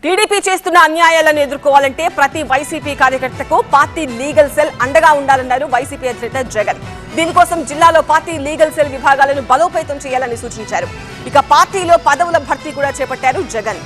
TDP చేస్తున్న అన్యాయాలను ఎదుర్కోవాలంటే ప్రతి వైసీపీ కార్యకర్తకు పార్టీ లీగల్ సెల్ అండగా ఉండాలన్నారు వైసీపీ అధినేత జగన్. దీనికోసం జిల్లాలో పార్టీ లీగల్ సెల్ విభాగాలను బలోపేతం చేయాలని సూచించారు. ఇక పార్టీలో పదవుల భర్తీ కూడా చేపట్టారు జగన్.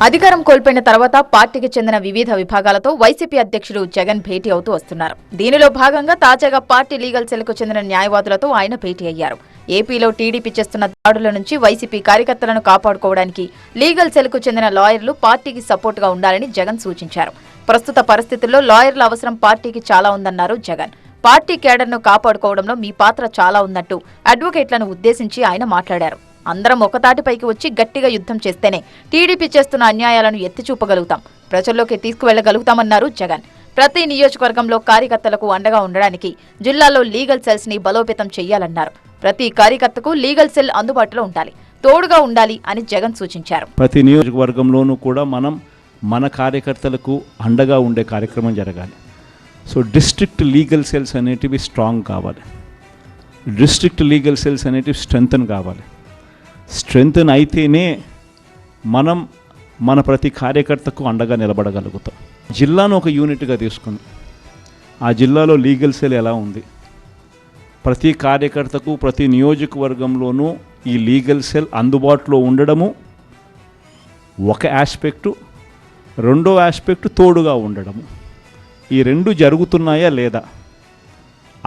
అధికారం కోల్పోయిన తర్వాత పార్టీకి చెందిన వివిధ విభాగాలతో వైసీపీ అధ్యక్షుడు జగన్ భేటీ అవుతూ వస్తున్నారు. దీనిలో భాగంగా తాజాగా పార్టీ లీగల్ సెల్కు చెందిన న్యాయవాదులతో ఆయన భేటీ అయ్యారు. ఏపీలో టీడీపీ చేస్తున్న దాడుల నుంచి వైసీపీ కార్యకర్తలను కాపాడుకోవడానికి లీగల్ సెల్కు చెందిన లాయర్లు పార్టీకి సపోర్టుగా ఉండాలని జగన్ సూచించారు. ప్రస్తుత పరిస్థితుల్లో లాయర్ల అవసరం పార్టీకి చాలా ఉందన్నారు జగన్. పార్టీ కేడర్ను కాపాడుకోవడంలో మీ పాత్ర చాలా ఉందంటూ అడ్వకేట్లను ఉద్దేశించి ఆయన మాట్లాడారు. అందరం ఒకతాటిపైకి వచ్చి గట్టిగా యుద్ధం చేస్తేనే టీడీపీ చేస్తున్న అన్యాయాలను ఎత్తిచూపగలుగుతాం, ప్రజల్లోకి తీసుకువెళ్లగలుగుతామన్నారు జగన్. ప్రతి నియోజకవర్గంలో కార్యకర్తలకు అండగా ఉండడానికి జిల్లాలో లీగల్ సెల్స్ ని బలోపేతం చేయాలన్నారు. ప్రతి కార్యకర్తకు లీగల్ సెల్ అందుబాటులో ఉండాలి, తోడుగా ఉండాలి అని జగన్ సూచించారు. ప్రతి నియోజకవర్గంలోనూ కూడా మన కార్యకర్తలకు అండగా ఉండే కార్యక్రమం జరగాలి. సో డిస్ట్రిక్ట్ లీగల్ సెల్స్ అనేటివి స్ట్రాంగ్ కావాలి, డిస్ట్రిక్ట్ లీగల్ సెల్స్ అనేటివి స్ట్రెంగ్తన్ కావాలి. స్ట్రెంగ్తన్ అయితేనే మన ప్రతి కార్యకర్తకు అండగా నిలబడగలుగుతాం. జిల్లాను ఒక యూనిట్గా తీసుకుని ఆ జిల్లాలో లీగల్ సెల్ ఎలా ఉంది, ప్రతి కార్యకర్తకు ప్రతి నియోజకవర్గంలోనూ ఈ లీగల్ సెల్ అందుబాటులో ఉండడము ఒక ఆస్పెక్టు. రెండో ఆస్పెక్టు తోడుగా ఉండడము. ఈ రెండు జరుగుతున్నాయా లేదా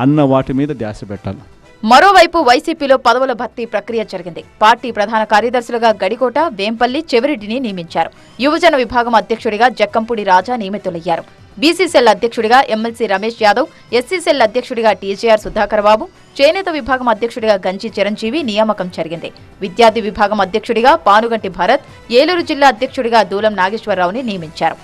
అన్న వాటి మీద ధ్యాస పెట్టాలి. మరోవైపు వైసీపీలో పదవుల భర్తీ ప్రక్రియ జరిగింది. పార్టీ ప్రధాన కార్యదర్శులుగా గడికోట, వేంపల్లి, చెవిరెడ్డిని నియమించారు. యువజన విభాగం అధ్యక్షుడిగా జక్కంపూడి రాజా నియమితులయ్యారు. బీసీ సెల్ అధ్యక్షుడిగా MLC Ramesh Yadav, SC cell అధ్యక్షుడిగా టీజేఆర్ సుధాకర్ బాబు, చేనేత విభాగం అధ్యక్షుడిగా గంజి చిరంజీవి నియామకం జరిగింది. విద్యార్థి విభాగం అధ్యక్షుడిగా పానుగంటి భరత్, ఏలూరు జిల్లా అధ్యక్షుడిగా దూలం నాగేశ్వరరావుని నియమించారు.